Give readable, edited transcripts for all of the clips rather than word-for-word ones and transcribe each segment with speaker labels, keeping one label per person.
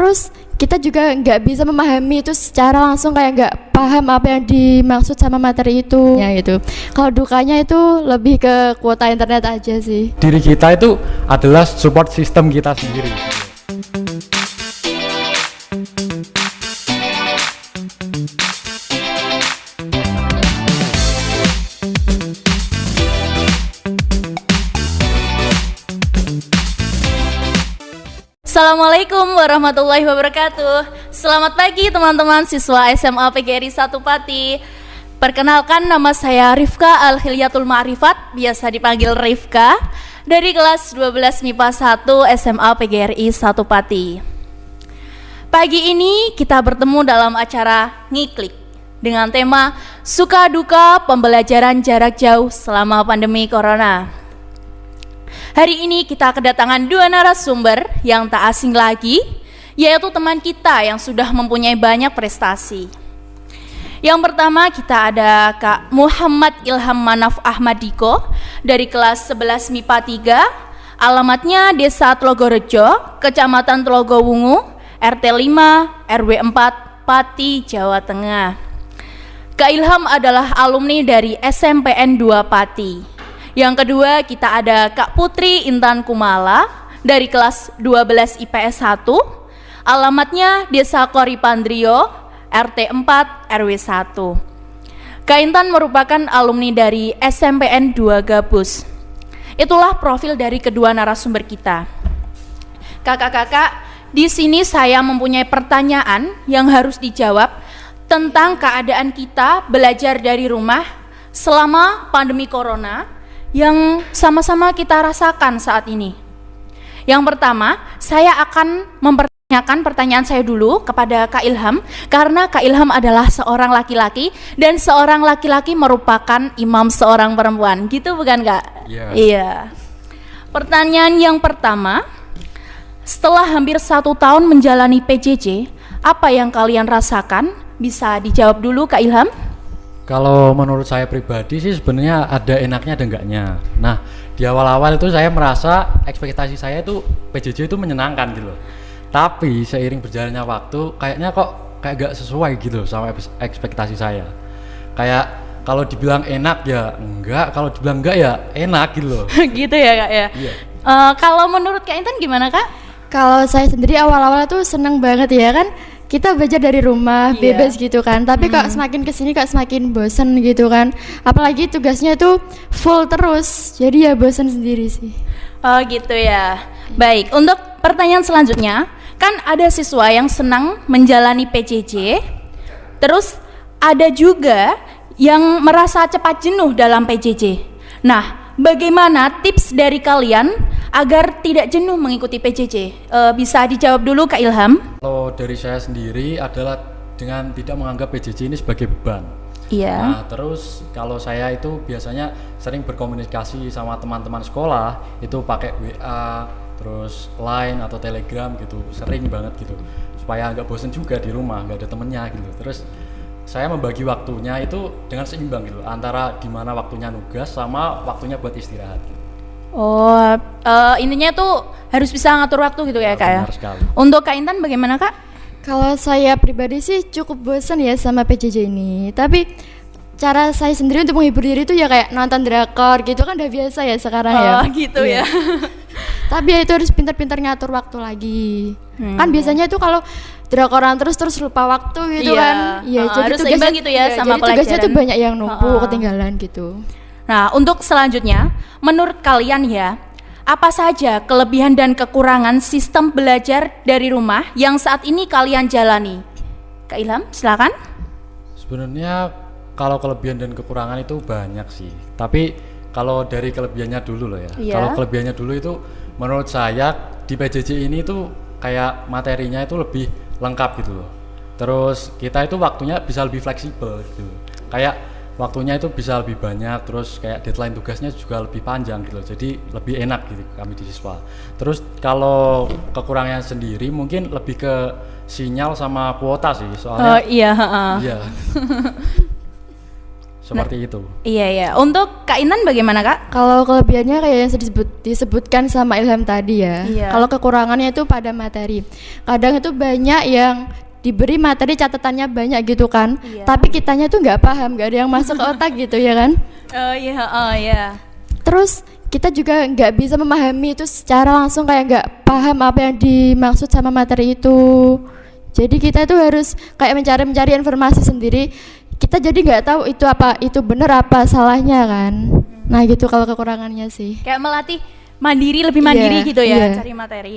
Speaker 1: terus kita juga nggak bisa memahami itu secara langsung, kayak nggak paham apa yang dimaksud sama materi itu ya gitu. Kalau dukanya itu lebih ke kuota internet aja sih.
Speaker 2: Diri kita itu adalah support system kita sendiri.
Speaker 3: Assalamualaikum warahmatullahi wabarakatuh. Selamat pagi teman-teman siswa SMA PGRI 1 Pati. Perkenalkan, nama saya Rifka Al-Khilyatul Ma'rifat, biasa dipanggil Rifka, dari kelas 12 MIPA 1 SMA PGRI 1 Pati. Pagi ini kita bertemu dalam acara Ngiklik dengan tema Suka Duka Pembelajaran Jarak Jauh selama pandemi Corona. Hari ini kita kedatangan dua narasumber yang tak asing lagi, yaitu teman kita yang sudah mempunyai banyak prestasi. Yang pertama kita ada Kak Muhammad Ilham Manaf Ahmadiko dari kelas 11 MIPA 3, alamatnya Desa Tlogorejo, Kecamatan Tlogowungu, RT 5, RW 4, Pati, Jawa Tengah. Kak Ilham adalah alumni dari SMPN 2 Pati. Yang kedua kita ada Kak Putri Intan Kumala dari kelas 12 IPS 1, alamatnya Desa Koripandrio, RT 4, RW 1. Kak Intan merupakan alumni dari SMPN 2 Gabus. Itulah profil dari kedua narasumber kita. Kakak-kakak, di sini saya mempunyai pertanyaan yang harus dijawab tentang keadaan kita belajar dari rumah selama pandemi Corona yang sama-sama kita rasakan saat ini. Yang pertama, saya akan mempertanyakan pertanyaan saya dulu kepada Kak Ilham, karena Kak Ilham adalah seorang laki-laki dan seorang laki-laki merupakan imam seorang perempuan, gitu bukan Kak? Iya. Pertanyaan yang pertama, setelah hampir 1 tahun menjalani PJJ, apa yang kalian rasakan? Bisa dijawab dulu Kak Ilham?
Speaker 2: Kalau menurut saya pribadi sih sebenarnya ada enaknya ada enggaknya. Nah, di awal-awal itu saya merasa ekspektasi saya itu PJJ itu menyenangkan gitu loh. Tapi seiring berjalannya waktu kayaknya kok kayak gak sesuai gitu sama ekspektasi saya. Kayak kalau dibilang enak ya enggak, kalau dibilang enggak ya enak gitu loh.
Speaker 3: Gitu ya Kak ya? Iya. Kalau menurut Kak Intan gimana Kak?
Speaker 1: Kalau saya sendiri awal-awal tuh seneng banget ya kan, kita belajar dari rumah, bebas gitu kan. Tapi kok semakin kesini kok semakin bosen gitu kan. Apalagi tugasnya itu full terus, jadi ya bosen sendiri sih.
Speaker 3: Oh gitu ya. Baik, untuk pertanyaan selanjutnya, kan ada siswa yang senang menjalani PJJ, terus ada juga yang merasa cepat jenuh dalam PJJ. Nah, bagaimana tips dari kalian agar tidak jenuh mengikuti PJJ? Bisa dijawab dulu Kak Ilham.
Speaker 2: Kalau dari saya sendiri adalah dengan tidak menganggap PJJ ini sebagai beban.
Speaker 3: Iya.
Speaker 2: Nah, terus kalau saya itu biasanya sering berkomunikasi sama teman-teman sekolah, itu pakai WA, terus Line atau Telegram gitu, sering banget gitu. Supaya nggak bosen juga di rumah, nggak ada temennya gitu. Terus saya membagi waktunya itu dengan seimbang gitu, antara dimana waktunya nugas sama waktunya buat istirahat gitu.
Speaker 3: Oh, intinya tuh harus bisa ngatur waktu gitu ya Kak ya?
Speaker 2: Benar sekali.
Speaker 3: Untuk Kak Intan bagaimana Kak?
Speaker 1: Kalau saya pribadi sih cukup bosen ya sama PJJ ini. Tapi cara saya sendiri untuk menghibur diri itu ya kayak nonton drakor gitu kan, udah biasa ya sekarang ya.
Speaker 3: Oh gitu ya.
Speaker 1: Tapi ya itu harus pintar-pintar ngatur waktu lagi. Kan biasanya itu kalau drakoran terus lupa waktu gitu kan. Iya, jadi
Speaker 3: harus
Speaker 1: tugasnya
Speaker 3: seimbang gitu ya sama
Speaker 1: jadi tugasnya
Speaker 3: pelajaran.
Speaker 1: tuh banyak yang numpuk, ketinggalan gitu.
Speaker 3: Nah, untuk selanjutnya, menurut kalian ya, apa saja kelebihan dan kekurangan sistem belajar dari rumah yang saat ini kalian jalani? Kak Ilham, silakan.
Speaker 2: Sebenarnya kalau kelebihan dan kekurangan itu banyak sih. Tapi kalau dari kelebihannya dulu loh ya.
Speaker 3: Iya.
Speaker 2: Kalau kelebihannya dulu itu menurut saya di PJJ ini tuh kayak materinya itu lebih lengkap gitu loh. Terus kita itu waktunya bisa lebih fleksibel gitu. Kayak waktunya itu bisa lebih banyak, terus kayak deadline tugasnya juga lebih panjang gitu loh. Jadi lebih enak gitu kami di siswa. Terus kalau kekurangannya sendiri mungkin lebih ke sinyal sama kuota sih, soalnya
Speaker 3: Iya.
Speaker 2: iya. seperti itu.
Speaker 3: Iya ya. Untuk Kak Intan bagaimana Kak?
Speaker 1: Kalau kelebihannya kayak yang disebutkan sama Ilham tadi ya.
Speaker 3: Iya.
Speaker 1: Kalau kekurangannya itu pada materi. Kadang itu banyak yang diberi materi catatannya banyak gitu kan.
Speaker 3: Iya.
Speaker 1: Tapi kitanya tuh nggak paham, nggak ada yang masuk ke otak gitu ya kan.
Speaker 3: Oh iya.
Speaker 1: Terus kita juga nggak bisa memahami itu secara langsung, kayak nggak paham apa yang dimaksud sama materi itu. Jadi kita itu harus kayak mencari informasi sendiri. Kita jadi nggak tahu itu benar apa salahnya kan. Nah gitu kalau kekurangannya sih.
Speaker 3: Kayak melatih lebih mandiri
Speaker 1: Iya,
Speaker 3: gitu ya,
Speaker 1: iya.
Speaker 3: cari materi.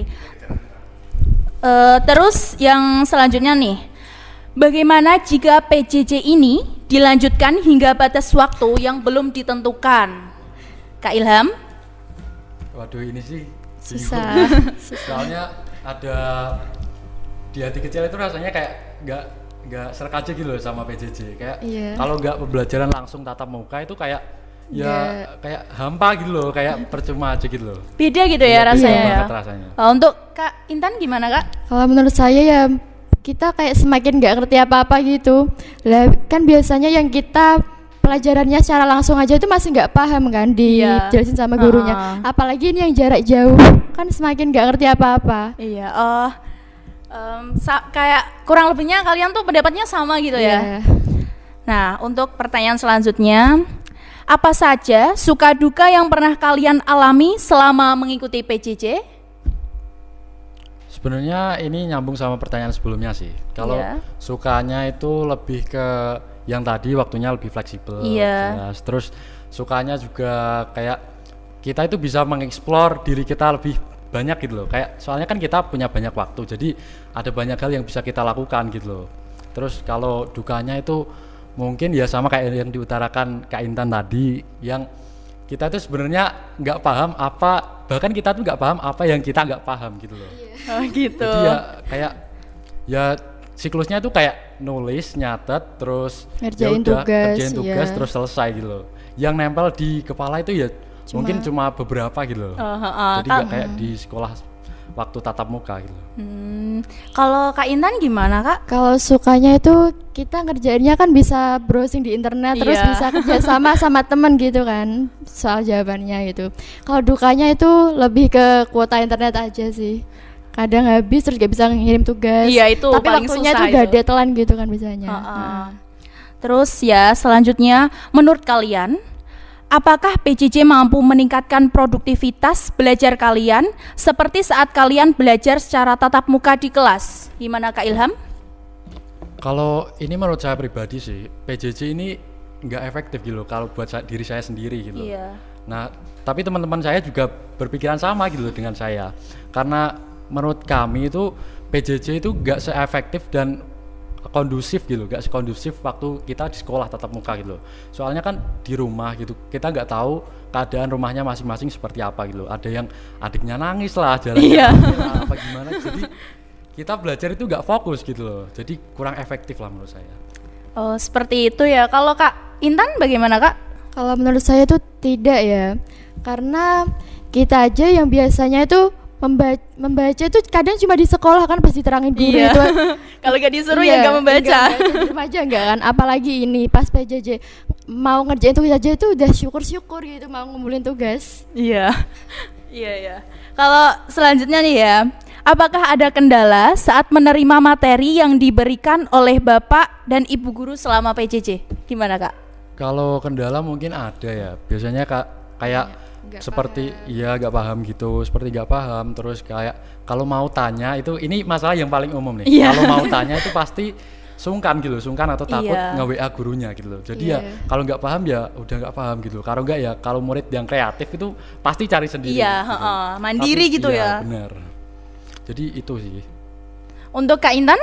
Speaker 3: Terus yang selanjutnya nih, bagaimana jika PJJ ini dilanjutkan hingga batas waktu yang belum ditentukan? Kak Ilham?
Speaker 2: Waduh, ini sih
Speaker 1: Susah.
Speaker 2: soalnya ada di hati kecil itu rasanya kayak nggak serak aja gitu loh sama PJJ. Kayak
Speaker 1: Iya.
Speaker 2: kalau nggak pembelajaran langsung tatap muka itu kayak
Speaker 1: Nggak.
Speaker 2: kayak hampa gitu loh, kayak percuma aja gitu loh.
Speaker 3: Beda gitu ya
Speaker 2: Iya,
Speaker 3: rasanya
Speaker 2: beda
Speaker 3: ya.
Speaker 2: banget rasanya.
Speaker 3: Untuk Kak Intan gimana Kak?
Speaker 1: Kalau menurut saya ya kita kayak semakin nggak ngerti apa-apa gitu. Lah kan biasanya yang kita pelajarannya secara langsung aja itu masih nggak paham kan,
Speaker 3: Iya.
Speaker 1: dijelasin sama gurunya. Apalagi ini yang jarak jauh kan semakin nggak ngerti apa-apa.
Speaker 3: Iya, kayak kurang lebihnya kalian tuh pendapatnya sama gitu ya.
Speaker 1: Iya.
Speaker 3: Nah, untuk pertanyaan selanjutnya, apa saja suka duka yang pernah kalian alami selama mengikuti PJJ?
Speaker 2: Sebenarnya ini nyambung sama pertanyaan sebelumnya sih. Kalau
Speaker 3: Iya.
Speaker 2: sukanya itu lebih ke yang tadi waktunya lebih fleksibel.
Speaker 3: Iya.
Speaker 2: jelas. Terus sukanya juga kayak kita itu bisa mengeksplor diri kita lebih banyak gitu loh. Kayak soalnya kan kita punya banyak waktu, jadi ada banyak hal yang bisa kita lakukan gitu loh. Terus kalau dukanya itu mungkin ya sama kayak yang diutarakan Kak Intan tadi, yang kita itu sebenarnya nggak paham bahkan kita tuh nggak paham apa yang kita nggak paham gitu loh.
Speaker 3: Oh gitu.
Speaker 2: Jadi ya kayak ya siklusnya itu kayak nulis, nyatet, terus
Speaker 1: Ngerjain
Speaker 2: ya udah,
Speaker 1: tugas,
Speaker 2: ngerjain tugas
Speaker 1: iya.
Speaker 2: terus selesai gitu loh. Yang nempel di kepala itu ya mungkin cuma beberapa gitu loh. Jadi nggak kayak di sekolah waktu tatap muka gitu loh.
Speaker 3: Kalau Kak Intan gimana Kak?
Speaker 1: Kalau sukanya itu kita ngerjainnya kan bisa browsing di internet, terus
Speaker 3: Iya.
Speaker 1: bisa kerja sama temen gitu kan soal jawabannya gitu. Kalau dukanya itu lebih ke kuota internet aja sih. Kadang habis terus gak bisa ngirim tugas.
Speaker 3: Iya, itu
Speaker 1: Tapi
Speaker 3: paling
Speaker 1: waktunya
Speaker 3: susah
Speaker 1: itu gak
Speaker 3: itu.
Speaker 1: deadline gitu kan biasanya.
Speaker 3: Terus ya selanjutnya, menurut kalian, apakah PJJ mampu meningkatkan produktivitas belajar kalian seperti saat kalian belajar secara tatap muka di kelas? Gimana Kak Ilham?
Speaker 2: Kalau ini menurut saya pribadi sih, PJJ ini nggak efektif gitu loh kalau buat diri saya sendiri gitu loh.
Speaker 3: Iya.
Speaker 2: Nah, tapi teman-teman saya juga berpikiran sama gitu loh dengan saya. Karena menurut kami itu PJJ itu nggak seefektif dan kondusif gitu, nggak sekondusif waktu kita di sekolah tatap muka gitu loh. Soalnya kan di rumah gitu, kita nggak tahu keadaan rumahnya masing-masing seperti apa gitu loh. Ada yang adiknya nangis lah, jalannya apa gimana. Jadi kita belajar itu nggak fokus gitu loh. Jadi kurang efektif lah menurut saya.
Speaker 3: Oh seperti itu ya. Kalau Kak Intan bagaimana Kak?
Speaker 1: Kalau menurut saya itu tidak ya. Karena kita aja yang biasanya itu membaca itu kadang cuma di sekolah kan pasti terangin guru
Speaker 3: Iya.
Speaker 1: itu.
Speaker 3: Kalau gak disuruh
Speaker 1: Iya,
Speaker 3: ya gak membaca.
Speaker 1: Di rumah aja enggak kan. Apalagi ini pas PJJ mau ngerjain tugas aja itu udah syukur-syukur gitu mau ngumpulin tugas.
Speaker 3: Iya. Iya. Kalau selanjutnya nih ya, apakah ada kendala saat menerima materi yang diberikan oleh Bapak dan Ibu guru selama PJJ? Gimana Kak?
Speaker 2: Kalau kendala mungkin ada ya. Biasanya kayak
Speaker 1: Nggak
Speaker 2: seperti iya nggak paham gitu, seperti nggak paham. Terus kayak kalau mau tanya ini masalah yang paling umum nih.
Speaker 3: Iya.
Speaker 2: Kalau mau tanya itu pasti sungkan gitu, sungkan atau takut
Speaker 3: Iya.
Speaker 2: nge-WA gurunya gitu loh. Jadi
Speaker 1: Iya.
Speaker 2: ya kalau nggak paham ya udah nggak paham gitu. Kalau nggak ya kalau murid yang kreatif itu pasti cari sendiri.
Speaker 3: Iya,
Speaker 2: gitu.
Speaker 3: mandiri
Speaker 2: Tapi,
Speaker 3: gitu
Speaker 2: iya,
Speaker 3: ya.
Speaker 2: Benar. Jadi itu sih.
Speaker 3: Untuk Kak Intan?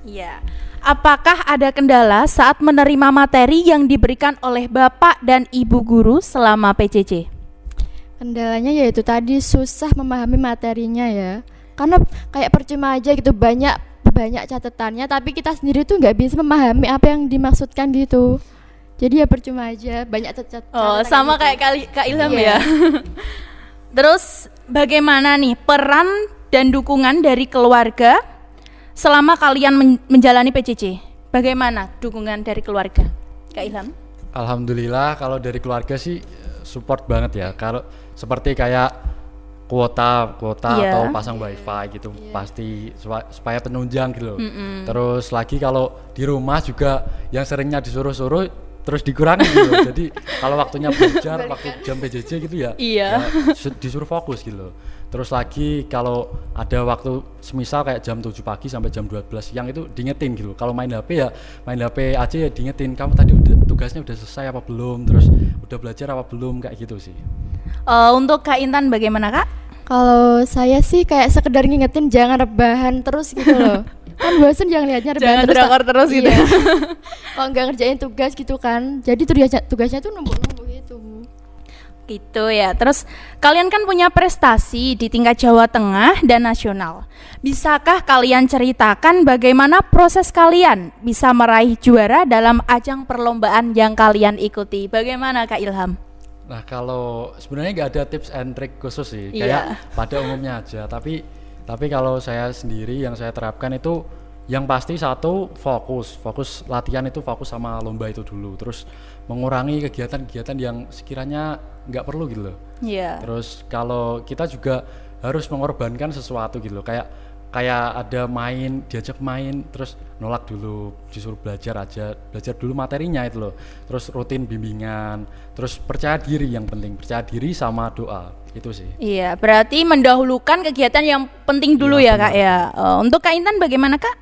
Speaker 3: Iya. Apakah ada kendala saat menerima materi yang diberikan oleh Bapak dan Ibu guru selama PJJ?
Speaker 1: Kendalanya yaitu tadi susah memahami materinya ya. Karena kayak percuma aja gitu banyak catatannya tapi kita sendiri tuh nggak bisa memahami apa yang dimaksudkan gitu. Jadi ya percuma aja banyak catatan.
Speaker 3: Oh, sama
Speaker 1: gitu.
Speaker 3: kayak Kak Ilham ya.
Speaker 1: Iya.
Speaker 3: Terus bagaimana nih peran dan dukungan dari keluarga selama kalian menjalani PJJ? Bagaimana dukungan dari keluarga, Kak Ilham?
Speaker 2: Alhamdulillah kalau dari keluarga sih support banget ya. Kalau seperti kayak kuota
Speaker 3: Iya.
Speaker 2: atau pasang wifi gitu pasti supaya penunjang gitu loh. Terus lagi kalau di rumah juga yang seringnya disuruh-suruh terus dikurangi gitu loh. Jadi kalau waktunya belajar waktu jam PJJ gitu ya,
Speaker 3: Iya.
Speaker 2: disuruh fokus gitu loh. Terus lagi kalau ada waktu semisal kayak jam 7 pagi sampai jam 12 siang itu diingetin gitu. Kalau main HP ya main HP aja ya diingetin, kamu tadi tugasnya udah selesai apa belum, terus udah belajar apa belum, kayak gitu sih.
Speaker 3: Untuk Kak Intan bagaimana, Kak?
Speaker 1: Kalau saya sih kayak sekedar ngingetin jangan rebahan terus gitu loh. Kan bosen jangan lihatnya rebahan
Speaker 3: Jangan
Speaker 1: terus.
Speaker 3: drakor terus gitu
Speaker 1: Iya.
Speaker 3: ya.
Speaker 1: Kalau nggak ngerjain tugas gitu kan, jadi tugasnya tuh numpuk-numpuk gitu.
Speaker 3: Gitu ya. Terus kalian kan punya prestasi di tingkat Jawa Tengah dan nasional. Bisakah kalian ceritakan bagaimana proses kalian bisa meraih juara dalam ajang perlombaan yang kalian ikuti? Bagaimana Kak Ilham?
Speaker 2: Nah kalau sebenarnya nggak ada tips and trick khusus sih,
Speaker 3: Iya.
Speaker 2: kayak pada umumnya aja. Tapi kalau saya sendiri yang saya terapkan itu yang pasti satu fokus latihan itu fokus sama lomba itu dulu. Terus mengurangi kegiatan-kegiatan yang sekiranya nggak perlu gitu loh.
Speaker 3: Iya.
Speaker 2: Terus kalau kita juga harus mengorbankan sesuatu gitu loh, kayak ada diajak main terus nolak dulu, disuruh belajar dulu materinya itu loh, terus rutin bimbingan, terus percaya diri, yang penting percaya diri sama doa, itu sih.
Speaker 3: Iya, berarti mendahulukan kegiatan yang penting dulu ya,
Speaker 2: Iya,
Speaker 3: Kak ya. Untuk Kak Intan bagaimana, Kak?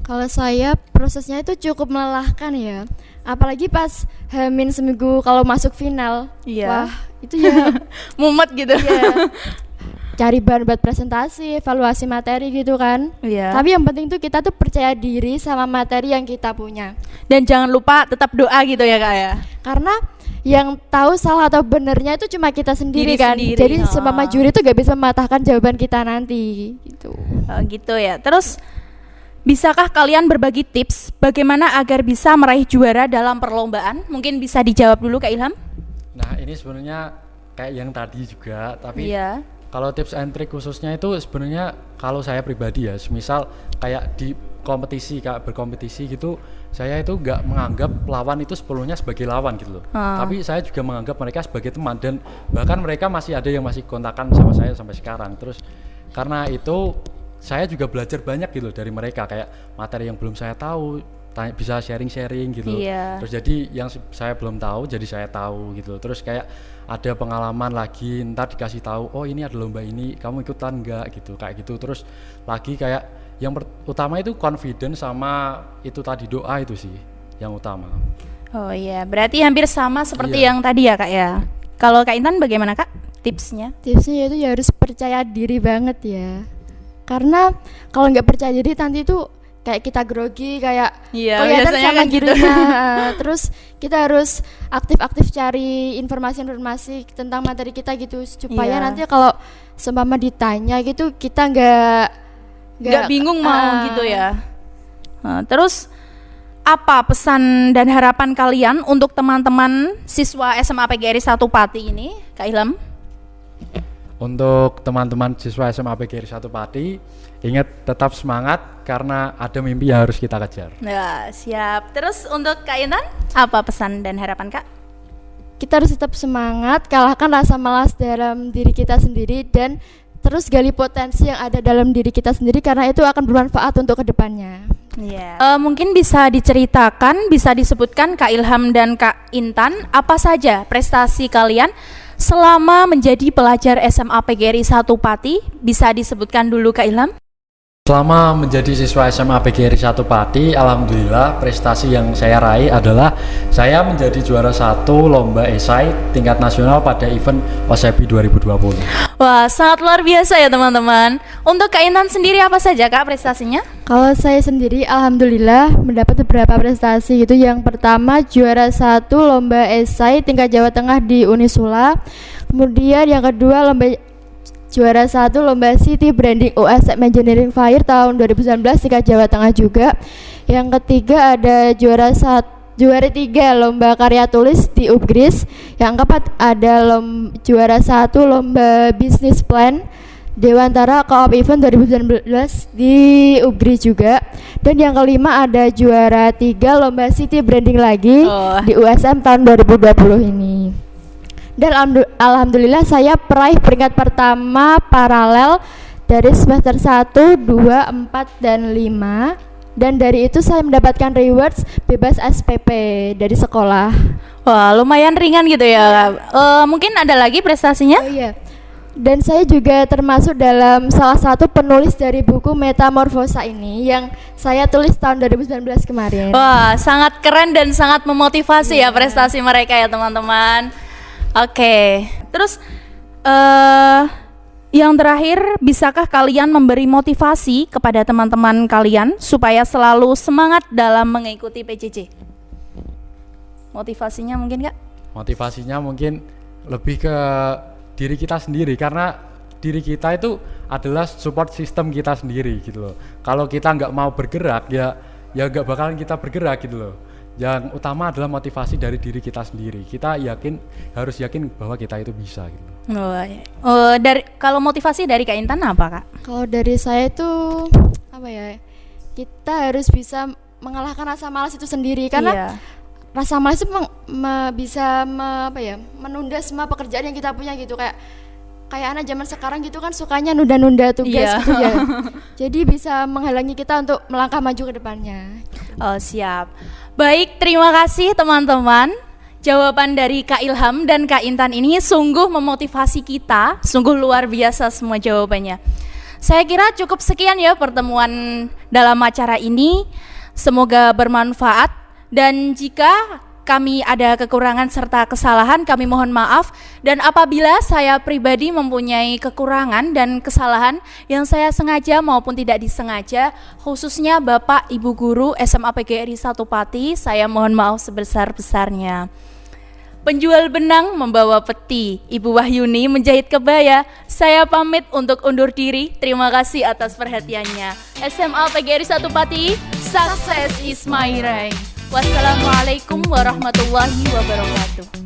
Speaker 1: Kalau saya prosesnya itu cukup melelahkan ya. Apalagi pas Hamin seminggu kalau masuk final.
Speaker 3: Iya.
Speaker 1: Wah, itu ya
Speaker 3: Mumet gitu.
Speaker 1: ya cari bahan buat presentasi, evaluasi materi gitu kan.
Speaker 3: Iya.
Speaker 1: Tapi yang penting tuh kita tuh percaya diri sama materi yang kita punya.
Speaker 3: Dan jangan lupa tetap doa gitu ya, Kak ya.
Speaker 1: Karena yang tahu salah atau benernya itu cuma kita sendiri
Speaker 3: Diri
Speaker 1: kan.
Speaker 3: sendiri,
Speaker 1: Jadi
Speaker 3: oh.
Speaker 1: semua juri tuh gak bisa mematahkan jawaban kita nanti gitu.
Speaker 3: Gitu ya. Terus bisakah kalian berbagi tips bagaimana agar bisa meraih juara dalam perlombaan? Mungkin bisa dijawab dulu Kak Ilham.
Speaker 2: Nah ini sebenarnya kayak yang tadi juga, tapi
Speaker 3: Iya.
Speaker 2: kalau tips and trick khususnya itu sebenarnya kalau saya pribadi ya, semisal kayak di kompetisi, kayak berkompetisi gitu, saya itu nggak menganggap lawan itu sepenuhnya sebagai lawan gitu loh. Tapi saya juga menganggap mereka sebagai teman, dan bahkan mereka masih ada yang masih kontakan sama saya sampai sekarang. Terus karena itu saya juga belajar banyak gitu loh dari mereka, kayak materi yang belum saya tahu bisa sharing-sharing gitu.
Speaker 3: Iya.
Speaker 2: Terus jadi yang saya belum tahu jadi saya tahu gitu. Terus kayak ada pengalaman lagi, ntar dikasih tahu, oh ini ada lomba ini, kamu ikutan nggak gitu, kayak gitu. Terus lagi kayak yang utama itu confidence sama itu tadi, doa itu sih yang utama.
Speaker 3: Oh iya, berarti hampir sama seperti
Speaker 2: Iya.
Speaker 3: yang tadi ya Kak ya. Kalau Kak Intan bagaimana Kak tipsnya?
Speaker 1: Tipsnya yaitu ya harus percaya diri banget ya. Karena kalau nggak percaya diri nanti itu kayak kita grogi, kayak
Speaker 3: Iya,
Speaker 1: kelihatan
Speaker 3: biasanya
Speaker 1: sama
Speaker 3: kan gitu.
Speaker 1: dirinya. Terus kita harus aktif-aktif cari informasi-informasi tentang materi kita gitu, supaya
Speaker 3: Iya.
Speaker 1: nanti kalau seumpama ditanya gitu kita nggak
Speaker 3: Bingung mau gitu ya. Terus apa pesan dan harapan kalian untuk teman-teman siswa SMA PGRI 1 Pati ini, Kak Ilham?
Speaker 2: Untuk teman-teman siswa SMA PGRI 1 Pati, ingat tetap semangat karena ada mimpi yang harus kita kejar.
Speaker 3: Nah, siap. Terus untuk Kak Intan, apa pesan dan harapan Kak?
Speaker 1: Kita harus tetap semangat, kalahkan rasa malas dalam diri kita sendiri, dan terus gali potensi yang ada dalam diri kita sendiri, karena itu akan bermanfaat untuk kedepannya.
Speaker 3: Iya. Mungkin bisa diceritakan, bisa disebutkan Kak Ilham dan Kak Intan, apa saja prestasi kalian selama menjadi pelajar SMA PGRI 1 Pati? Bisa disebutkan dulu Kak Ilham?
Speaker 2: Selama menjadi siswa SMA PGRI 1 Pati, alhamdulillah prestasi yang saya raih adalah saya menjadi juara 1 lomba esai tingkat nasional pada event OSEPI 2020.
Speaker 3: Wah, sangat luar biasa ya teman-teman. Untuk Kak Intan sendiri apa saja Kak prestasinya?
Speaker 1: Kalau saya sendiri alhamdulillah mendapat beberapa prestasi gitu. Yang pertama juara 1 lomba esai tingkat Jawa Tengah di Unisula. Kemudian yang kedua juara 1 lomba City Branding USM Engineering Fair tahun 2019 tingkat Jawa Tengah juga. Yang ketiga ada juara 3 lomba karya tulis di UPGRIS. Yang keempat ada juara 1 lomba Business Plan Dewantara Co-op Event 2019 di Ugri juga. Dan yang kelima ada juara 3 lomba City Branding lagi di USM tahun 2020 ini. Dan alhamdulillah saya peraih peringkat pertama paralel dari semester 1, 2, 4, dan 5. Dan dari itu saya mendapatkan rewards bebas SPP dari sekolah.
Speaker 3: Wah, lumayan ringan gitu ya. Mungkin ada lagi prestasinya?
Speaker 1: Oh iya. Dan saya juga termasuk dalam salah satu penulis dari buku Metamorfosa ini yang saya tulis tahun 2019 kemarin.
Speaker 3: Wah, sangat keren dan sangat memotivasi ya prestasi mereka ya teman-teman. Oke, terus yang terakhir, bisakah kalian memberi motivasi kepada teman-teman kalian supaya selalu semangat dalam mengikuti PJJ? Motivasinya mungkin Kak?
Speaker 2: Motivasinya mungkin lebih ke diri kita sendiri, karena diri kita itu adalah support system kita sendiri gitu loh. Kalau kita nggak mau bergerak ya nggak bakalan kita bergerak gitu loh. Yang utama adalah motivasi dari diri kita sendiri. Kita harus yakin bahwa kita itu bisa gitu.
Speaker 3: Kalau motivasi dari Kak Intan apa Kak?
Speaker 1: Kalau dari saya itu apa ya? Kita harus bisa mengalahkan rasa malas itu sendiri, karena rasa malas itu bisa menunda semua pekerjaan yang kita punya gitu, kayak anak zaman sekarang gitu kan sukanya nunda-nunda tugas gitu ya. Jadi bisa menghalangi kita untuk melangkah maju ke depannya.
Speaker 3: Oh, siap. Baik, terima kasih teman-teman. Jawaban dari Kak Ilham dan Kak Intan ini sungguh memotivasi kita, sungguh luar biasa semua jawabannya. Saya kira cukup sekian ya pertemuan dalam acara ini. Semoga bermanfaat. Dan jika kami ada kekurangan serta kesalahan, kami mohon maaf. Dan apabila saya pribadi mempunyai kekurangan dan kesalahan yang saya sengaja maupun tidak disengaja, khususnya Bapak Ibu Guru SMA PGRI 1 Pati, saya mohon maaf sebesar-besarnya. Penjual benang membawa peti, Ibu Wahyuni menjahit kebaya. Saya pamit untuk undur diri. Terima kasih atas perhatiannya. SMA PGRI 1 Pati, success is my right. Wassalamualaikum warahmatullahi wabarakatuh.